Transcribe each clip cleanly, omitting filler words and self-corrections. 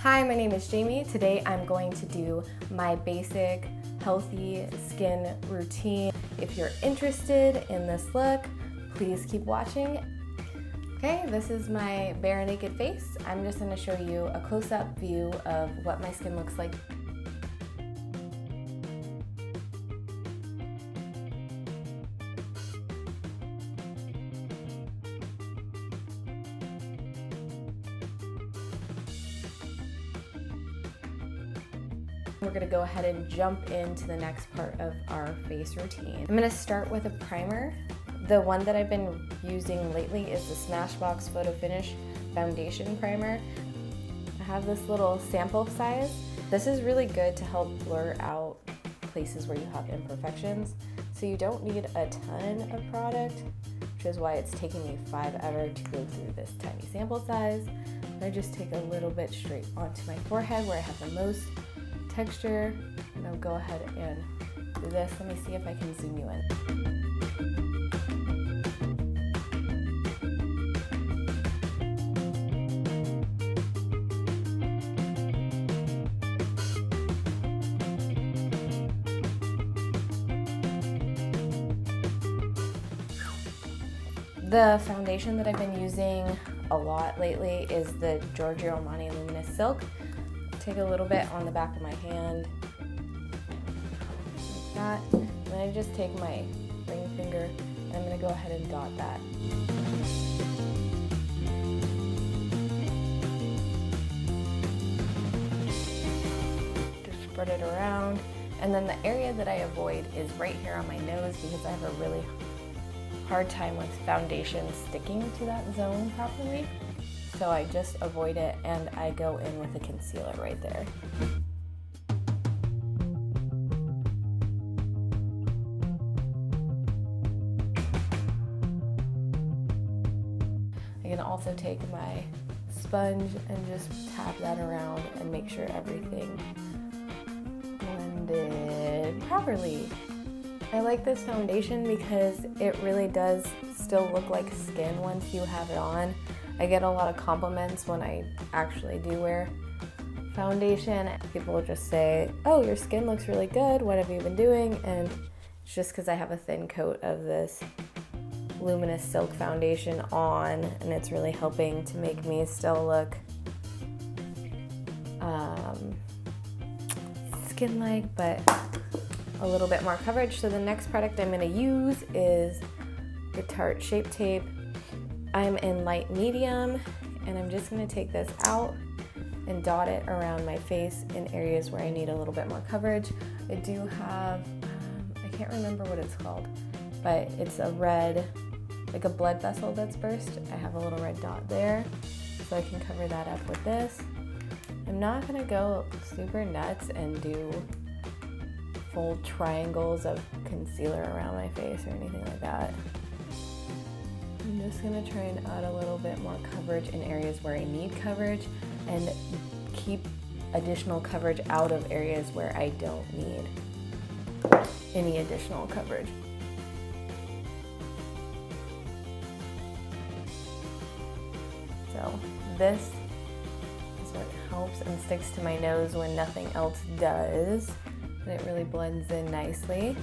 Hi, my name is Jamie. Today I'm going to do my basic healthy skin routine. If you're interested in this look, please keep watching. Okay, this is my bare naked face. I'm just going to show you a close-up view of what my skin looks like. We're gonna go ahead and jump into the next part of our face routine. I'm gonna start with a primer. The one that I've been using lately is the Smashbox Photo Finish Foundation Primer. I have this little sample size. This is really good to help blur out places where you have imperfections. So you don't need a ton of product, which is why it's taking me forever to go through this tiny sample size. I just take a little bit straight onto my forehead where I have the most texture, and I'll go ahead and do this. Let me see if I can zoom you in. The foundation that I've been using a lot lately is the Giorgio Armani Luminous Silk. Take a little bit on the back of my hand, like that. And then I just take my ring finger and I'm gonna go ahead and dot that. Just spread it around. And then the area that I avoid is right here on my nose because I have a really hard time with foundation sticking to that zone properly. So I just avoid it and I go in with a concealer right there. I can also take my sponge and just tap that around and make sure everything blended properly. I like this foundation because it really does still look like skin once you have it on. I get a lot of compliments when I actually do wear foundation. People will just say, oh, your skin looks really good, what have you been doing? And it's just because I have a thin coat of this Luminous Silk foundation on, and it's really helping to make me still look skin-like, but a little bit more coverage. So the next product I'm gonna use is the Tarte Shape Tape. I'm in light medium, and I'm just gonna take this out and dot it around my face in areas where I need a little bit more coverage. I do have, I can't remember what it's called, but it's a red, like a blood vessel that's burst. I have a little red dot there, so I can cover that up with this. I'm not gonna go super nuts and do full triangles of concealer around my face or anything like that. I'm just gonna try and add a little bit more coverage in areas where I need coverage and keep additional coverage out of areas where I don't need any additional coverage. So this is what helps and sticks to my nose when nothing else does. And it really blends in nicely.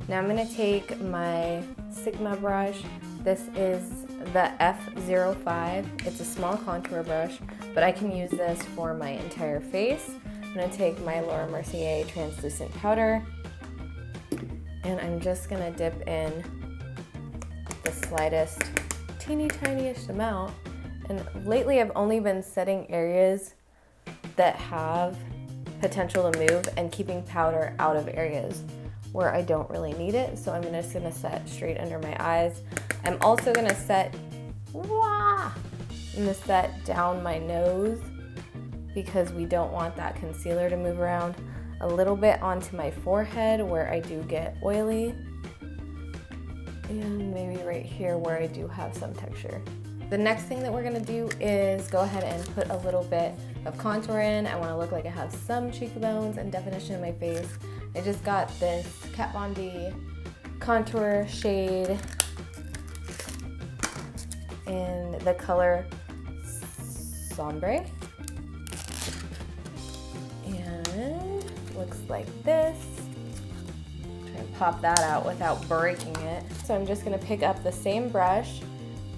Now I'm going to take my Sigma brush. This is the F05. It's a small contour brush, but I can use this for my entire face. I'm going to take my Mercier translucent powder, and I'm just going to dip in the slightest, teeny tiniest amount. And lately I've only been setting areas that have potential to move and keeping powder out of areas where I don't really need it. So I'm just gonna set straight under my eyes. I'm also gonna set, down my nose because we don't want that concealer to move around. A little bit onto my forehead where I do get oily. And maybe right here where I do have some texture. The next thing that we're gonna do is go ahead and put a little bit of contour in. I wanna look like I have some cheekbones and definition in my face. I just got this Kat Von D contour shade in the color Sombre. And looks like this. Try and pop that out without breaking it. So I'm just gonna pick up the same brush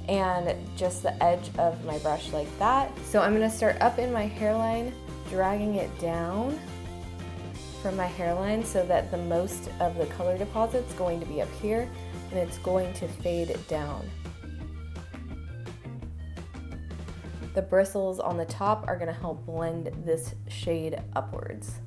and just the edge of my brush like that. So I'm gonna start up in my hairline, dragging it down from my hairline so that the most of the color deposit's going to be up here and it's going to fade down. The bristles on the top are gonna help blend this shade upwards.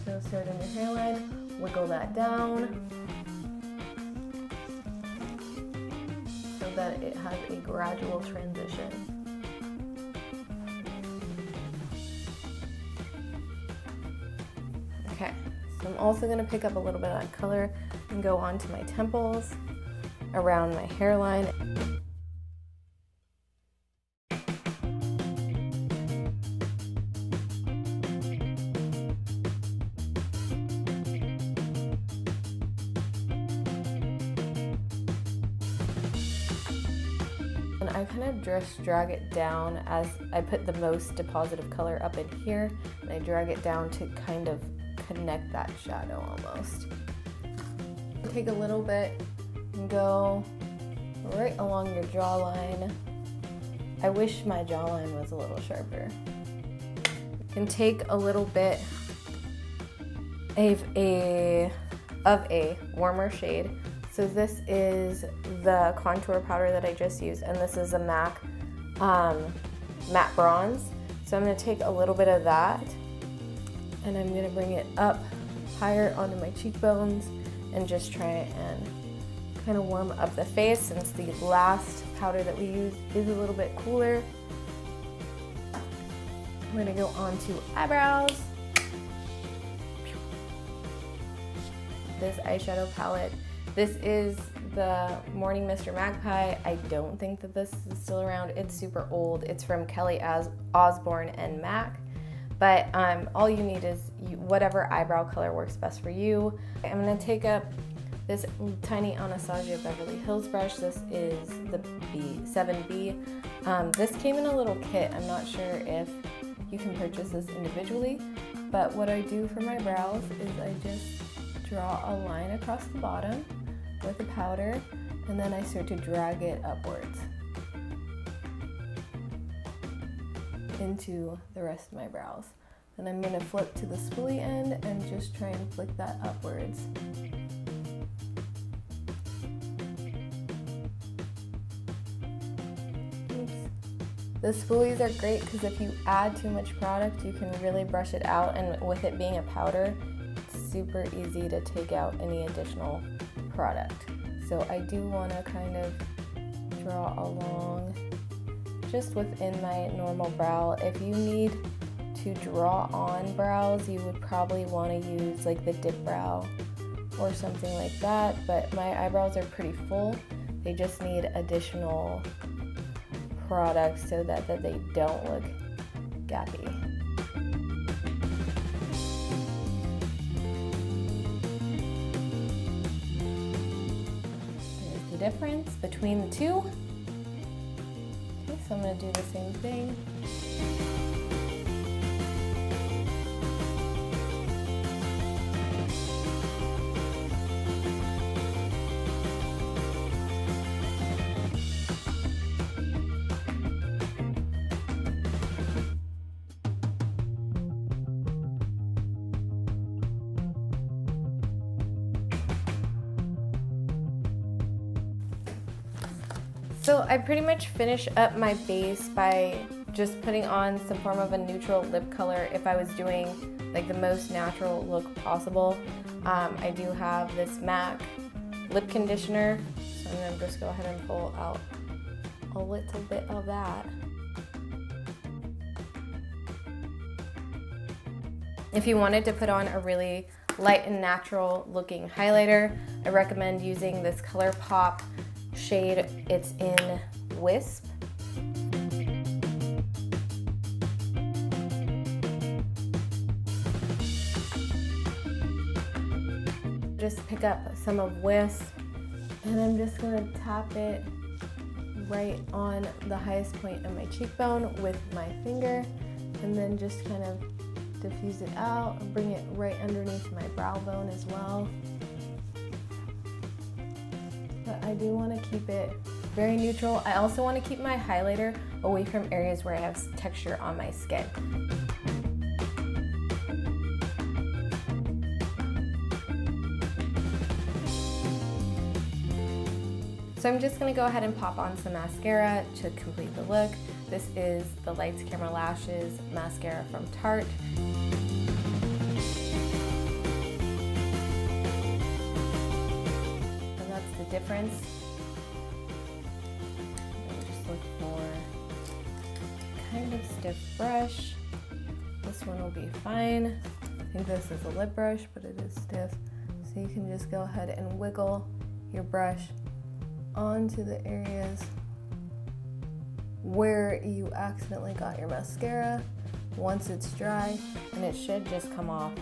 So start in your hairline, wiggle that down so that it has a gradual transition. Okay, so I'm also gonna pick up a little bit of that color and go onto my temples, around my hairline. And I kind of just drag it down as I put the most deposit of color up in here, and I drag it down to kind of connect that shadow almost. Take a little bit and go right along your jawline. I wish my jawline was a little sharper. And take a little bit of a warmer shade. So this is the contour powder that I just used, and this is a MAC matte bronze. So I'm gonna take a little bit of that and I'm gonna bring it up higher onto my cheekbones and just try and kind of warm up the face since the last powder that we used is a little bit cooler. I'm gonna go on to eyebrows. This eyeshadow palette. This is the Morning Mr. Magpie. I don't think that this is still around. It's super old. It's from Kelly Osbourne and MAC. But all you need is whatever eyebrow color works best for you. I'm gonna take up this tiny Anastasia Beverly Hills brush. This is the 7B. This came in a little kit. I'm not sure if you can purchase this individually, but what I do for my brows is I just draw a line across the bottom with the powder, and then I start to drag it upwards into the rest of my brows. And I'm gonna flip to the spoolie end and just try and flick that upwards. Oops. The spoolies are great because if you add too much product, you can really brush it out, and with it being a powder, it's super easy to take out any additional product. So I do wanna kind of draw along just within my normal brow. If you need to draw on brows, you would probably want to use like the dip brow or something like that, but my eyebrows are pretty full. They just need additional products so that they don't look gappy. There's the difference between the two. So I'm going to do the same thing. So I pretty much finish up my base by just putting on some form of a neutral lip color if I was doing like the most natural look possible. I do have this MAC lip conditioner, so I'm gonna just go ahead and pull out a little bit of that. If you wanted to put on a really light and natural looking highlighter. I recommend using this ColourPop shade. It's in Wisp. Just pick up some of Wisp, and I'm just gonna tap it right on the highest point of my cheekbone with my finger, and then just kind of diffuse it out and bring it right underneath my brow bone as well. But I do want to keep it very neutral. I also want to keep my highlighter away from areas where I have texture on my skin. So I'm just gonna go ahead and pop on some mascara to complete the look. This is the Lights Camera Lashes mascara from Tarte. And that's the difference. Just look for kind of stiff brush. This one will be fine. I think this is a lip brush, but it is stiff. So you can just go ahead and wiggle your brush onto the areas where you accidentally got your mascara once it's dry, and it should just come off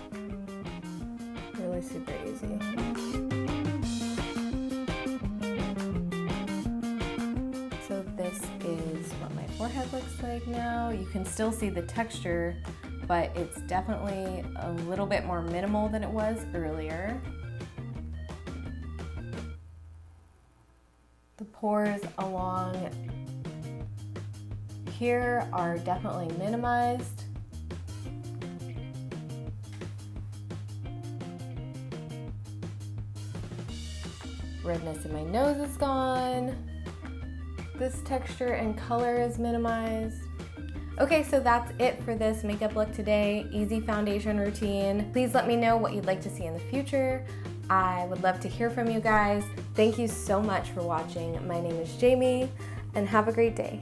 really super easy. So this is what my forehead looks like now. You can still see the texture, but it's definitely a little bit more minimal than it was earlier. The pores along here are definitely minimized. Redness in my nose is gone. This texture and color is minimized. Okay, so that's it for this makeup look today. Easy foundation routine. Please let me know what you'd like to see in the future. I would love to hear from you guys. Thank you so much for watching. My name is Jamie, and have a great day.